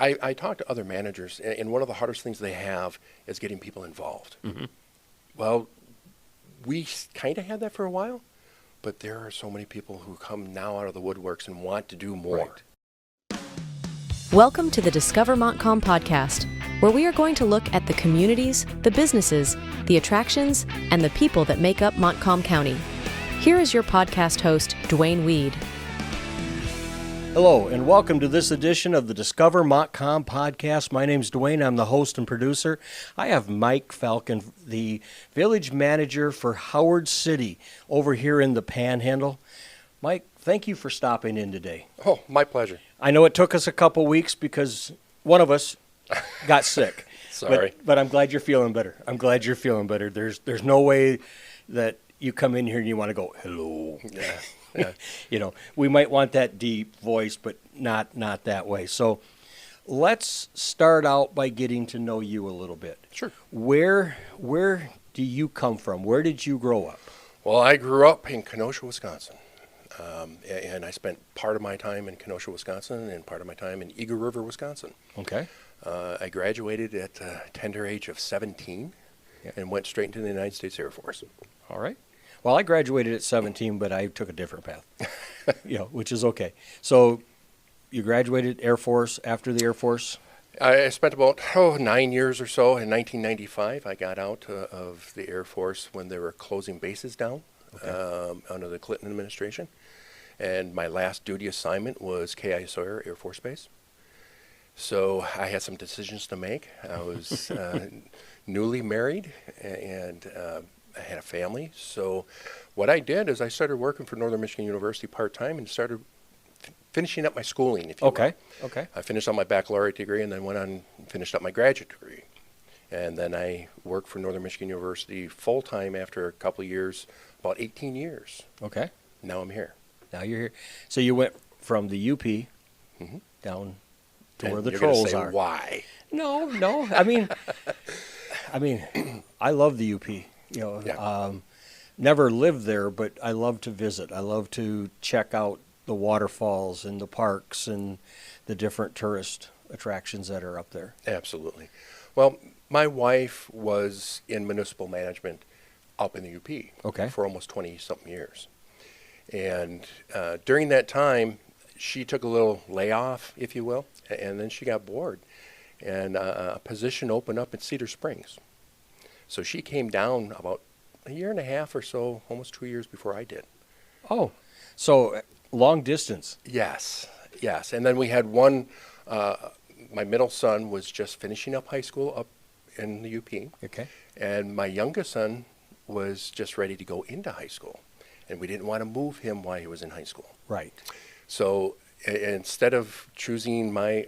I talk to other managers, and one of the hardest things they have is getting people involved. Mm-hmm. Well, we kind of had that for a while, but there are so many people who come now out of the woodworks and want to do more. Right. Welcome to the Discover Montcalm podcast, where we are going to look at the communities, the businesses, the attractions, and the people that make up Montcalm County. Here is your podcast host, Dwayne Weed. Hello, and welcome to this edition of the Discover Montcalm podcast. My name's Dwayne. I'm the host and producer. I have Mike Falcon, the village manager for Howard City over here in the Panhandle. Mike, thank you for stopping in today. Oh, my pleasure. I know it took us a couple weeks because one of us got sick. Sorry. But I'm glad you're feeling better. I'm glad you're feeling better. There's no way that you come in here and you want to go, hello. Yeah. You know, we might want that deep voice, but not that way. So let's start out by getting to know you a little bit. Sure. Where do you come from? Where did you grow up? Well, I grew up in Kenosha, Wisconsin, and I spent part of my time in Kenosha, Wisconsin, and part of my time in Eagle River, Wisconsin. Okay. I graduated at the tender age of 17 and went straight into the United States Air Force. All right. Well, I graduated at 17, but I took a different path, which is okay. So you graduated Air Force. After the Air Force? I spent about 9 years or so. In 1995, I got out of the Air Force when they were closing bases down under the Clinton administration. And my last duty assignment was K.I. Sawyer Air Force Base. So I had some decisions to make. I was newly married and I had a family. So what I did is I started working for Northern Michigan University part-time and started finishing up my schooling, if you will. Okay. I finished up my baccalaureate degree and then went on and finished up my graduate degree. And then I worked for Northern Michigan University full-time after a couple of years, about 18 years. Okay. Now I'm here. Now you're here. So you went from the UP down to where the you're trolls gonna say are. Why? No. I mean, I love the UP. Never lived there, but I love to visit. I love to check out the waterfalls and the parks and the different tourist attractions that are up there. Absolutely. Well, my wife was in municipal management up in the UP for almost 20-something years. And during that time, she took a little layoff, if you will, and then she got bored. And a position opened up in Cedar Springs. So she came down about a year and a half or so, almost 2 years before I did. Oh, so long distance. Yes. And then we had one, my middle son was just finishing up high school up in the UP. Okay. And my youngest son was just ready to go into high school. And we didn't want to move him while he was in high school. Right. So instead of choosing my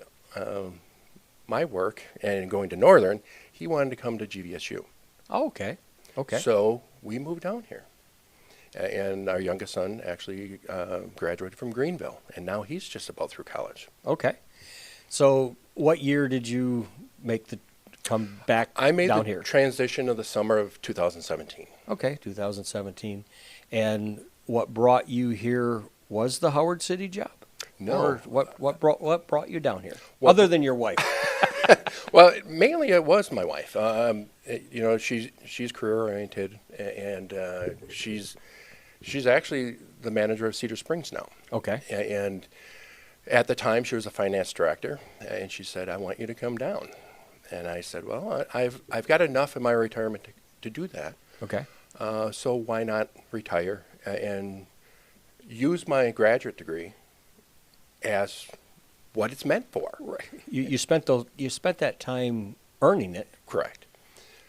work and going to Northern, he wanted to come to GVSU. Oh, okay. So we moved down here. And our youngest son actually graduated from Greenville, and now he's just about through college. Okay. So what year did you make the come back down here? I made the transition of the summer of 2017. Okay, 2017. And what brought you here was the Howard City job? No. Or what brought you down here, Well, other than your wife? Well, mainly it was my wife. She's career oriented, and she's actually the manager of Cedar Springs now. Okay. And at the time, she was a finance director, and she said, "I want you to come down." And I said, "Well, I've got enough in my retirement to do that. Okay. So why not retire and use my graduate degree as what it's meant for?" Right. You spent that time earning it. Correct.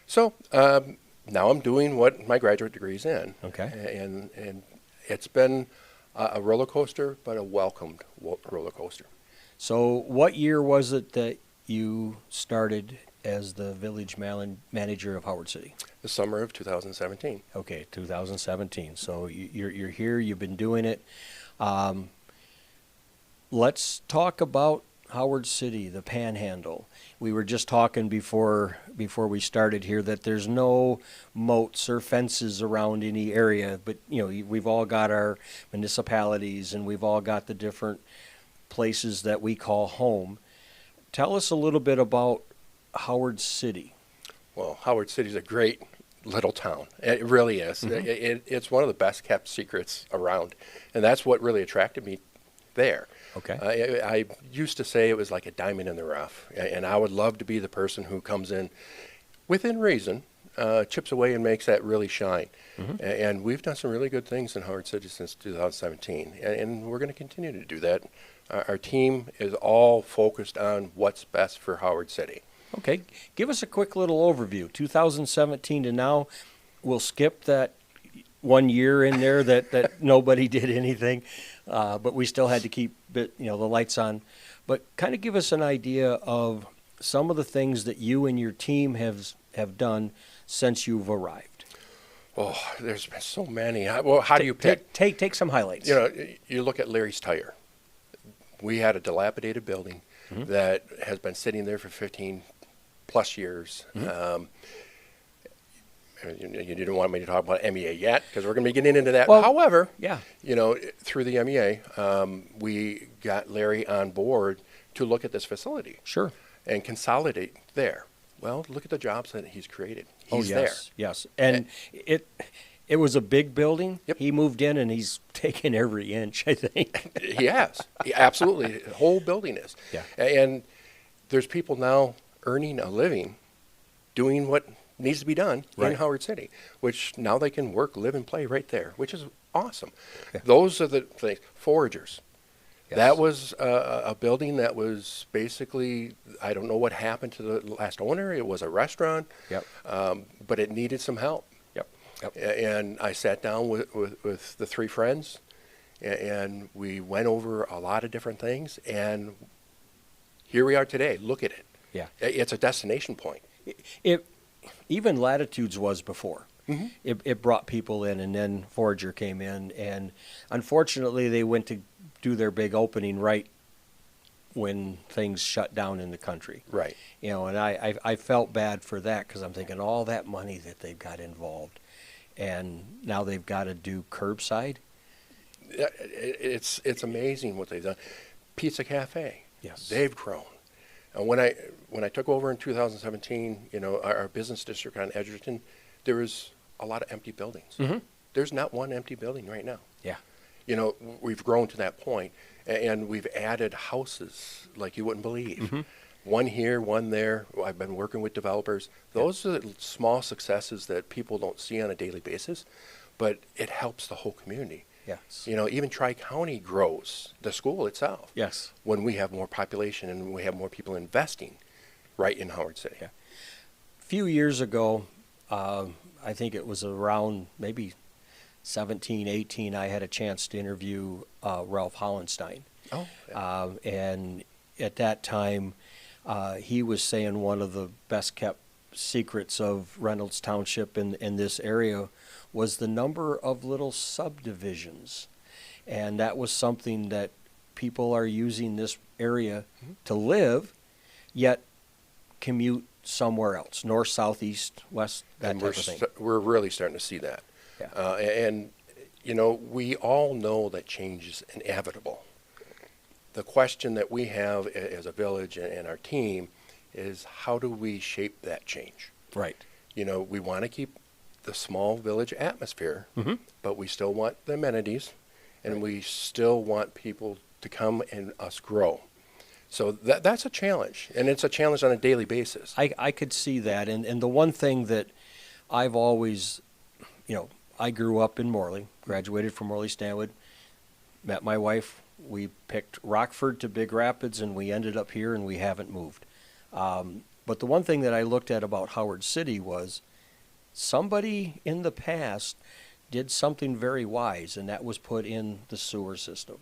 So now I'm doing what my graduate degree is in. Okay. And it's been a roller coaster, but a welcomed roller coaster. So what year was it that you started as the village manager of Howard City? The summer of 2017. Okay, 2017. So you're here. You've been doing it. Let's talk about Howard City, the Panhandle. We were just talking before we started here that there's no moats or fences around any area, but we've all got our municipalities and we've all got the different places that we call home. Tell us a little bit about Howard City. Well, Howard City's a great little town. It really is. It's one of the best kept secrets around, and that's what really attracted me there. Okay. I used to say it was like a diamond in the rough, and I would love to be the person who comes in, within reason, chips away and makes that really shine. And we've done some really good things in Howard City since 2017, and we're going to continue to do that. Our team is all focused on what's best for Howard City. Okay. Give us a quick little overview. 2017 to now. We'll skip that 1 year in there that nobody did anything, but we still had to keep the lights on. But kind of give us an idea of some of the things that you and your team have done since you've arrived. Oh, there's been so many. Well, how do you pick? Take some highlights. You look at Larry's Tire. We had a dilapidated building that has been sitting there for 15 plus years. You didn't want me to talk about MEA yet because we're going to be getting into that. Well, however, yeah. Through the MEA, we got Larry on board to look at this facility. Sure. And consolidate there. Well, look at the jobs that he's created. He's there. Yes. And it was a big building. Yep. He moved in and he's taken every inch, I think. He has. Absolutely. The whole building is. Yeah. And there's people now earning a living doing what needs to be done in Howard City, which now they can work, live, and play right there, which is awesome. Yeah. Those are the things. Foragers. Yes. That was a building that was basically, I don't know what happened to the last owner. It was a restaurant, but it needed some help. Yep. And I sat down with the three friends, and we went over a lot of different things, and here we are today. Look at it. Yeah. It's a destination point. Even Latitudes was before. Mm-hmm. It brought people in, and then Forager came in, and unfortunately they went to do their big opening right when things shut down in the country. Right. And I felt bad for that because I'm thinking all that money that they've got involved, and now they've got to do curbside. It's amazing what they've done. Pizza Cafe. Yes. They've grown. And when I took over in 2017, our business district on Edgerton, there was a lot of empty buildings. Mm-hmm. There's not one empty building right now. Yeah. We've grown to that point, and we've added houses like you wouldn't believe. Mm-hmm. One here, one there. I've been working with developers. Those are the small successes that people don't see on a daily basis, but it helps the whole community. Yes. Even Tri-County grows, the school itself. Yes. When we have more population and we have more people investing right in Howard City. Yeah. A few years ago, I think it was around maybe 17, 18, I had a chance to interview Ralph Hollenstein. Oh. Yeah. And at that time, he was saying one of the best kept secrets of Reynolds Township in this area was the number of little subdivisions. And that was something that people are using this area to live, yet commute somewhere else, north, south, east, west, that type of thing. We're really starting to see that. Yeah. And we all know that change is inevitable. The question that we have as a village and our team is how do we shape that change? Right. We want to keep the small village atmosphere, but we still want the amenities, and we still want people to come and us grow. So that's a challenge, and it's a challenge on a daily basis. I could see that, and the one thing that I've always, I grew up in Morley, graduated from Morley Stanwood, met my wife. We picked Rockford to Big Rapids, and we ended up here, and we haven't moved. But the one thing that I looked at about Howard City was somebody in the past did something very wise, and that was put in the sewer system.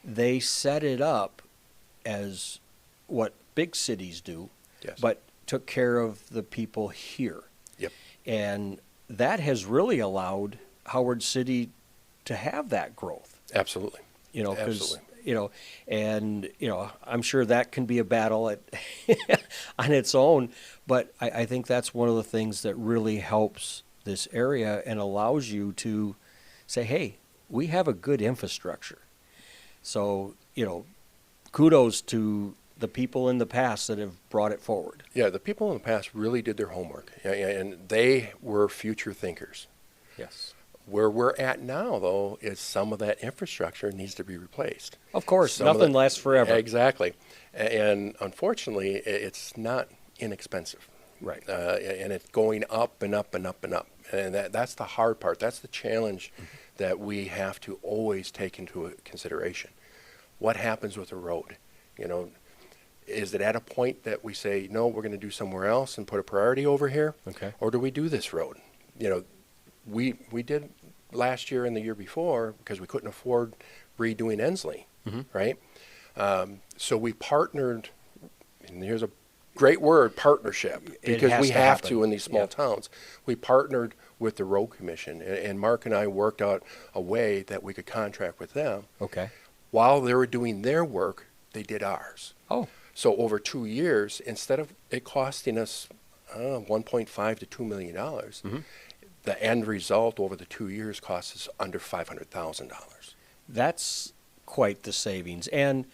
They set it up as what big cities do, Yes. but took care of the people here. Yep. And that has really allowed Howard City to have that growth. Absolutely. Because Absolutely. I'm sure that can be a battle on its own, but I think that's one of the things that really helps this area and allows you to say, hey, we have a good infrastructure. So, kudos to the people in the past that have brought it forward. Yeah, the people in the past really did their homework, and they were future thinkers. Yes. Where we're at now, though, is some of that infrastructure needs to be replaced. Of course, Some of nothing the- lasts forever. Exactly. And unfortunately, it's not inexpensive. Right. And it's going up and up and up and up. And that's the hard part. That's the challenge that we have to always take into consideration. What happens with the road? You know, is it at a point that we say, no, we're going to do somewhere else and put a priority over here? Okay. Or do we do this road? You know, we did last year and the year before because we couldn't afford redoing Ensley, right? So we partnered, and here's a great word, partnership, because has we to have happen. to in these small Yeah. towns. We partnered with the road commission, and Mark and I worked out a way that we could contract with them. Okay. While they were doing their work, they did ours. Oh, So over 2 years, instead of it costing us 1.5 to $2 million, the end result over the 2 years costs us under $500,000. that's quite the savings. And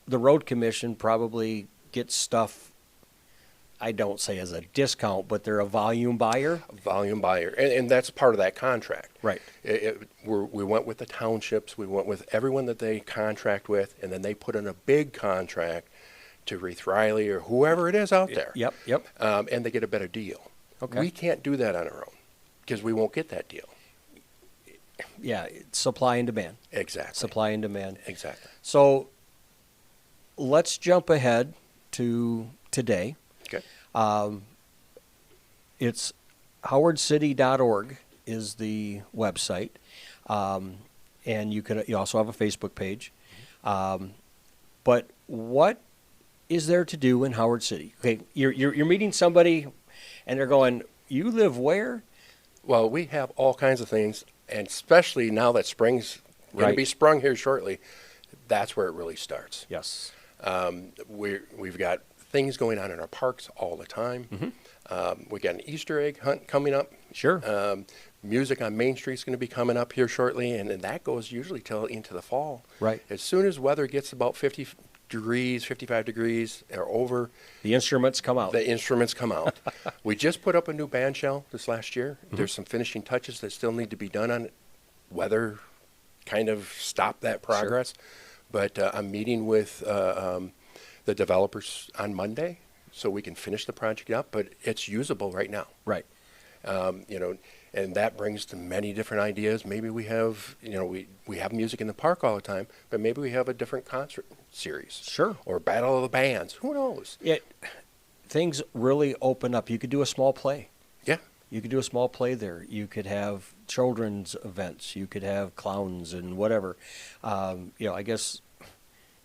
the road commission probably gets stuff, I don't say as a discount, but they're a volume buyer. Volume buyer, and that's part of that contract. Right. We went with the townships, we went with everyone that they contract with, and then they put in a big contract to Reith Riley or whoever it is out there. Yep, yep. And they get a better deal. Okay. We can't do that on our own because we won't get that deal. Yeah, it's supply and demand. Exactly. Supply and demand. Exactly. So let's jump ahead to today. Okay. It's howardcity.org is the website, and you also have a Facebook page. But what is there to do in Howard City? Okay, you're meeting somebody, and they're going, "You live where?" Well, we have all kinds of things, and especially now that spring's going Right. to be sprung here shortly, that's where it really starts. Yes. We've got things going on in our parks all the time. We got an Easter egg hunt coming up. Sure. Music on Main Street is going to be coming up here shortly, and that goes usually till into the fall. Right. As soon as weather gets about 50 degrees, 55 degrees, or over, The instruments come out. the instruments come out. We just put up a new band shell this last year. There's some finishing touches that still need to be done on it. Weather kind of stopped that progress. But I'm meeting with the developers on Monday so we can finish the project up, but it's usable right now. Right. And that brings to many different ideas. Maybe we have, we have music in the park all the time, but maybe we have a different concert series. Sure. Or Battle of the Bands. Who knows? Things really open up. You could do a small play. Yeah. You could do a small play there. You could have children's events. You could have clowns and whatever. I guess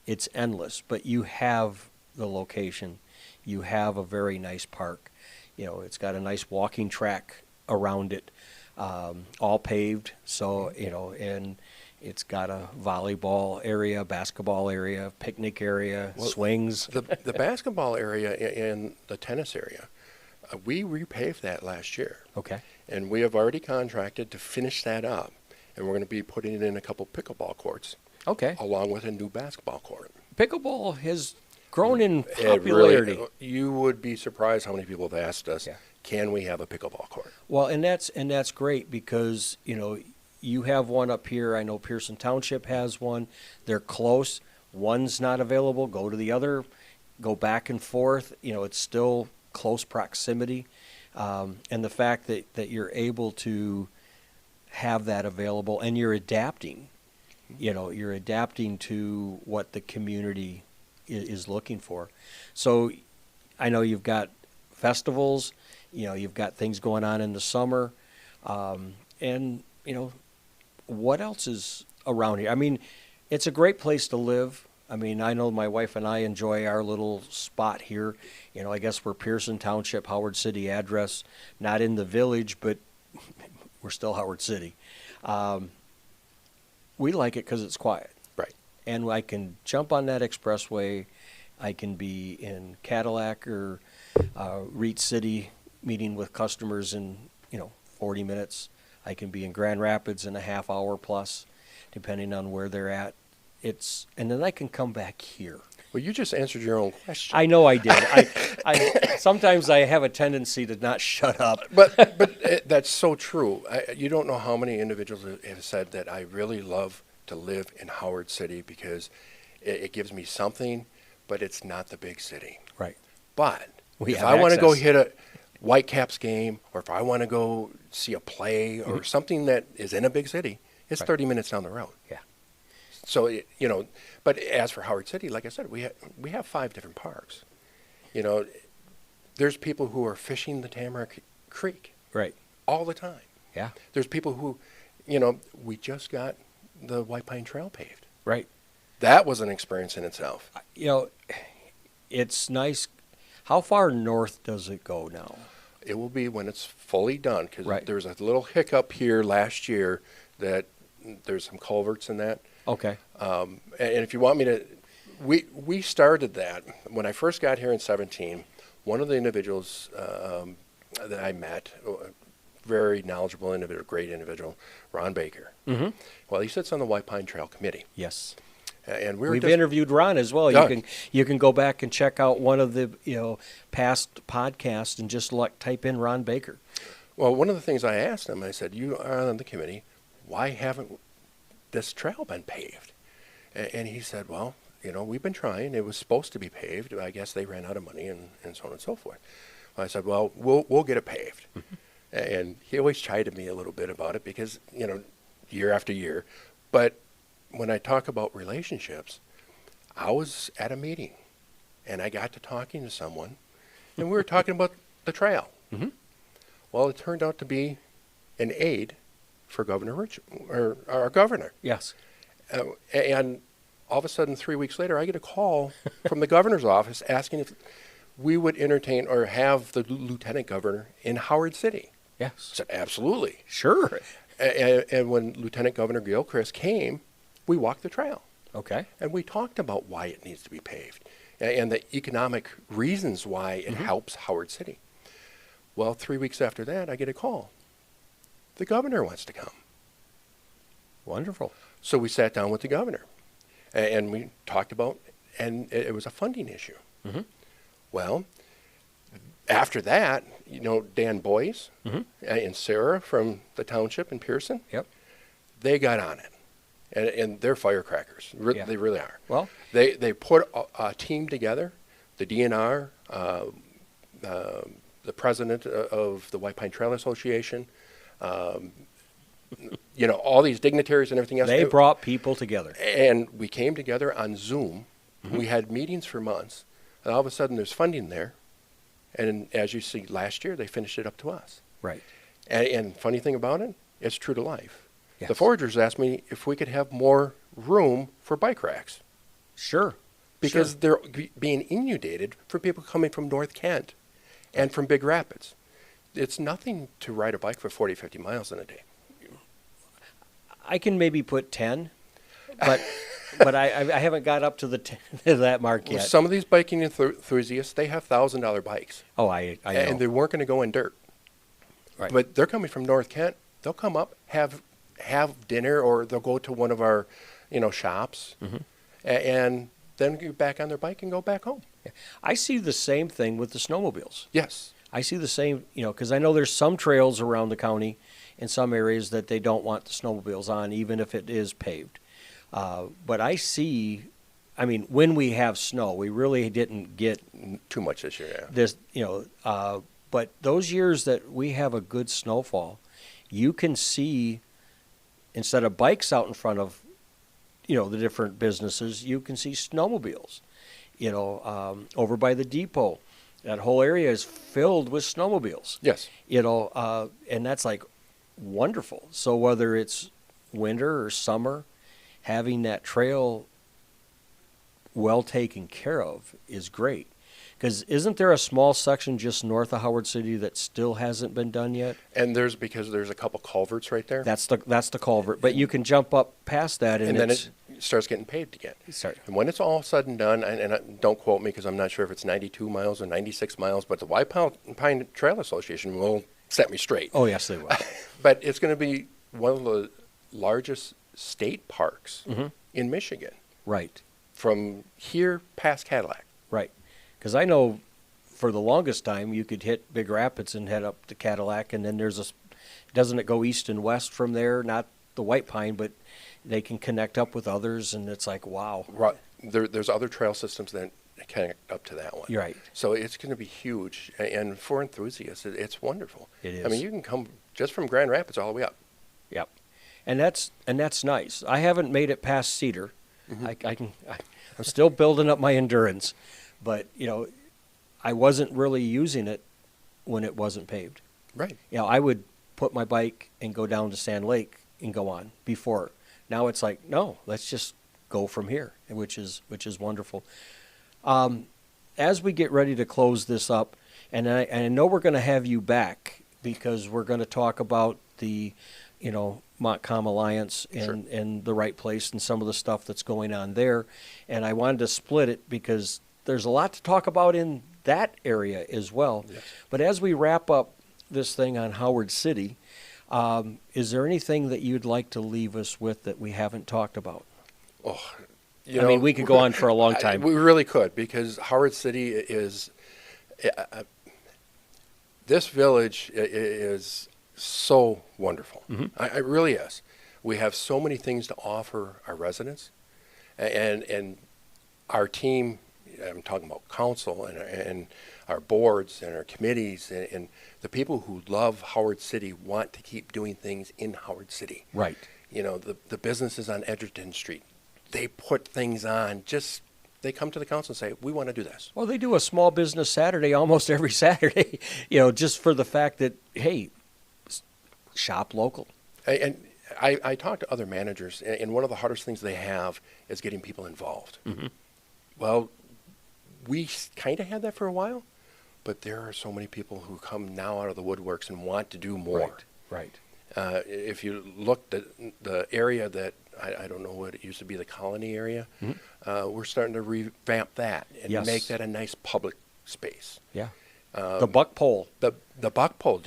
it's endless, but you have the location. You have a very nice park. It's got a nice walking track around it, all paved. So, and it's got a volleyball area, basketball area, picnic area, swings. The basketball area and the tennis area, we repaved that last year. Okay. And we have already contracted to finish that up. And we're going to be putting in a couple pickleball courts Okay. along with a new basketball court. Pickleball has grown in It popularity. really, you would be surprised how many people have asked us, Yeah. can we have a pickleball court? Well, and that's great because, you have one up here. I know Pearson Township has one. They're close. One's not available. Go to the other. Go back and forth. It's still close proximity. And the fact that you're able to have that available and you're adapting, you're adapting to what the community is looking for. So I know you've got festivals, you've got things going on in the summer. And, what else is around here? I mean, it's a great place to live. I mean, I know my wife and I enjoy our little spot here. I guess we're Pearson Township, Howard City address, not in the village, but we're still Howard City. We like it because it's quiet. Right. And I can jump on that expressway. I can be in Cadillac or Reach City meeting with customers in, 40 minutes. I can be in Grand Rapids in a half hour plus, depending on where they're at. and then I can come back here. Well, you just answered your own question. I know I did. Sometimes I have a tendency to not shut up. But that's so true. You don't know how many individuals have said that I really love to live in Howard City because it gives me something, but it's not the big city. Right. But We if have I want to go access. hit a Whitecaps game, or if I want to go see a play or something that is in a big city, it's 30 minutes down the road. Yeah. So, but as for Howard City, like I said, we have 5 different parks. There's people who are fishing the Tamarack Creek Right. all the time. Yeah. There's people who, we just got the White Pine Trail paved. Right. That was an experience in itself. It's nice. How far north does it go now? It will be when it's fully done, because Right. there's a little hiccup here last year that there's some culverts in that. Okay. And if you want me to, we started that when I first got here in 17. One of the individuals that I met, a very knowledgeable individual, great individual, Ron Baker. Mm-hmm. Well, he sits on the White Pine Trail Committee, Yes. and we were We've just, interviewed Ron as well. Done. You can go back and check out one of the past podcasts and just type in Ron Baker. Well, one of the things I asked him, I said, "You are on the committee. Why haven't this trail been paved?" And he said, "Well, we've been trying. It was supposed to be paved. I guess they ran out of money and so on and so forth." Well, I said, "Well, we'll get it paved." Mm-hmm. And he always chided me a little bit about it because, year after year. But when I talk about relationships, I was at a meeting and I got to talking to someone and we were talking about the trail. Mm-hmm. Well, it turned out to be an aide for Governor or our governor. Yes. And all of a sudden, 3 weeks later, I get a call from the governor's office asking if we would entertain or have the lieutenant governor in Howard City. Yes. I said, absolutely. Sure. And when Lieutenant Governor Gilchrist came, we walked the trail. Okay. And we talked about why it needs to be paved and the economic reasons why it helps Howard City. Well, 3 weeks after that, I get a call. The governor wants to come. Wonderful. So we sat down with the governor and we talked about, and it was a funding issue. Mm-hmm. Well, after that, Dan Boyce and Sarah from the township in Pearson, Yep. they got on it. And they're firecrackers. Yeah. They really are. Well, They put a team together, the DNR, the president of the White Pine Trail Association, all these dignitaries and everything else. they brought people together. And we came together on Zoom. Mm-hmm. We had meetings for months. And all of a sudden there's funding there. And as you see, last year they finished it up to us. Right. And funny thing about it, it's true to life. Yes. The foragers asked me if we could have more room for bike racks. Sure. Because Sure. they're being inundated for people coming from North Kent and from Big Rapids. It's nothing to ride a bike for 40, 50 miles in a day. I can maybe put 10, but I haven't got up to that mark Well, yet. some of these biking enthusiasts, they have $1,000 bikes. Oh, I know. And they weren't going to go in dirt. Right. But they're coming from North Kent. They'll come up, have dinner, or they'll go to one of our, shops, and then get back on their bike and go back home. I see the same thing with the snowmobiles. Yes. I see the same, because I know there's some trails around the county in some areas that they don't want the snowmobiles on, even if it is paved. But I see, when we have snow, we really didn't get Too much this year, yeah. this, but those years that we have a good snowfall, you can see, instead of bikes out in front of, the different businesses, you can see snowmobiles, over by the depot. That whole area is filled with snowmobiles. Yes. And that's like wonderful. So whether it's winter or summer, having that trail well taken care of is great. Because isn't there a small section just north of Howard City that still hasn't been done yet? And there's a couple culverts right there. That's the culvert. But you can jump up past that, and then it's, it starts getting paved again. Sorry. And when it's all said and done, and don't quote me because I'm not sure if it's 92 miles or 96 miles, but the White Pine Trail Association will set me straight. Oh yes, they will. But it's going to be one of the largest state parks in Michigan. Right. from here past Cadillac. Right. Because I know for the longest time you could hit Big Rapids and head up to Cadillac, and then doesn't it go east and west from there? Not the White Pine, but they can connect up with others, and it's like, wow. Right. There's other trail systems that connect up to that one. You're right. So it's going to be huge. And for enthusiasts, it's wonderful. It is. I mean, you can come just from Grand Rapids all the way up. Yep. And that's nice. I haven't made it past Cedar. Mm-hmm. I'm still building up my endurance, but I wasn't really using it when it wasn't paved. Right. I would put my bike and go down to Sand Lake and go on before. Now it's like, no, let's just go from here, which is wonderful. As we get ready to close this up, and I know we're going to have you back because we're going to talk about the, Montcalm Alliance and the right place and some of the stuff that's going on there. And I wanted to split it because there's a lot to talk about in that area as well. Yes. But as we wrap up this thing on Howard City, is there anything that you'd like to leave us with that we haven't talked about? Oh, I mean, we could go on for a long time. We really could, because Howard City is this village is so wonderful. Mm-hmm. It really is. We have so many things to offer our residents, and our team. I'm talking about council and our boards and our committees and the people who love Howard City want to keep doing things in Howard City. Right. The businesses on Edgerton Street, they put things on. They come to the council and say, we want to do this. Well, they do a small business Saturday almost every Saturday, just for the fact that, hey, shop local. And I talk to other managers, and one of the hardest things they have is getting people involved. Mm-hmm. Well, we kind of had that for a while, but there are so many people who come now out of the woodworks and want to do more. Right. If you look at the area that, I don't know what it used to be, the Colony area, we're starting to revamp that and make that a nice public space. Yeah. The buck pole. The buck pole.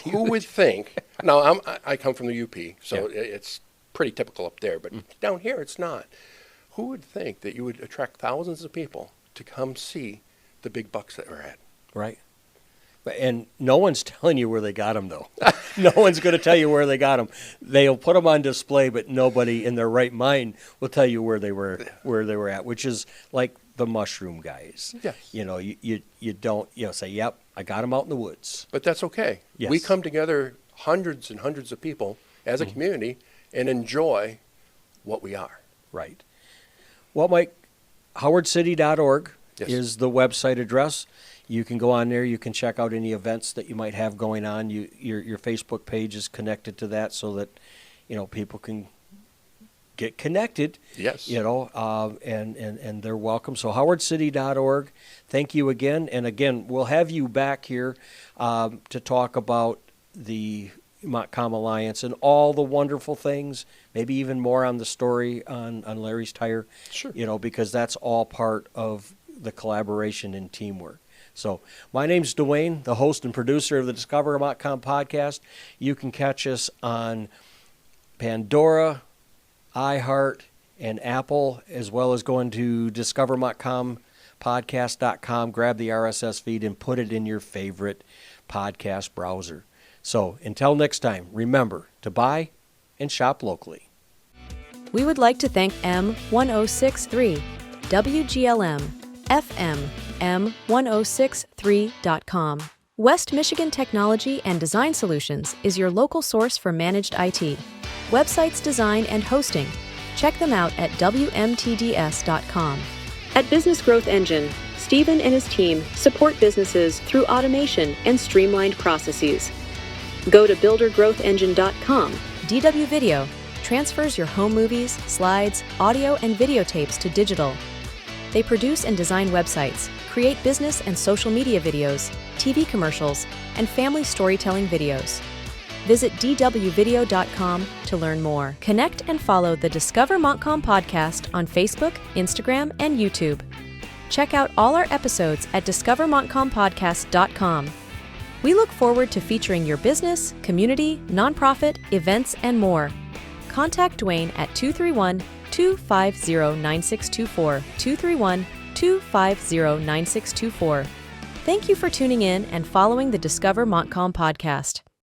Who would think? Now, I come from the UP, so it's pretty typical up there, but down here it's not. Who would think that you would attract thousands of people to come see the big bucks that we're at? Right. And no one's telling you where they got them, though. No one's going to tell you where they got them. They'll put them on display, but nobody in their right mind will tell you where they were at, which is like the mushroom guys. Yes. You don't say, yep, I got them out in the woods. But that's okay. Yes. We come together, hundreds and hundreds of people as a community, and enjoy what we are. Right. Well, Mike, howardcity.org Yes. is the website address. You can go on there. You can check out any events that you might have going on. Your Facebook page is connected to that so that, people can get connected. Yes. And they're welcome. So howardcity.org. Thank you again. And again, we'll have you back here to talk about the Montcalm Alliance and all the wonderful things, maybe even more on the story on Larry's Tire. Sure. Because that's all part of the collaboration and teamwork. So my name's Dwayne, the host and producer of the Discover Montcalm podcast. You can catch us on Pandora, iHeart, and Apple, as well as going to discovermontcalmpodcast.com, grab the RSS feed, and put it in your favorite podcast browser. So until next time, remember to buy and shop locally. We would like to thank M1063, WGLM, FM, M1063.com. West Michigan Technology and Design Solutions is your local source for managed IT, websites design and hosting. Check them out at WMTDS.com. At Business Growth Engine, Stephen and his team support businesses through automation and streamlined processes. Go to buildergrowthengine.com. DW Video transfers your home movies, slides, audio, and videotapes to digital. They produce and design websites, create business and social media videos, TV commercials, and family storytelling videos. Visit dwvideo.com to learn more. Connect and follow the Discover Montcalm podcast on Facebook, Instagram, and YouTube. Check out all our episodes at discovermontcalmpodcast.com. We look forward to featuring your business, community, nonprofit, events, and more. Contact Dwayne at 231-250-9624, 231-250-9624. Thank you for tuning in and following the Discover Montcalm podcast.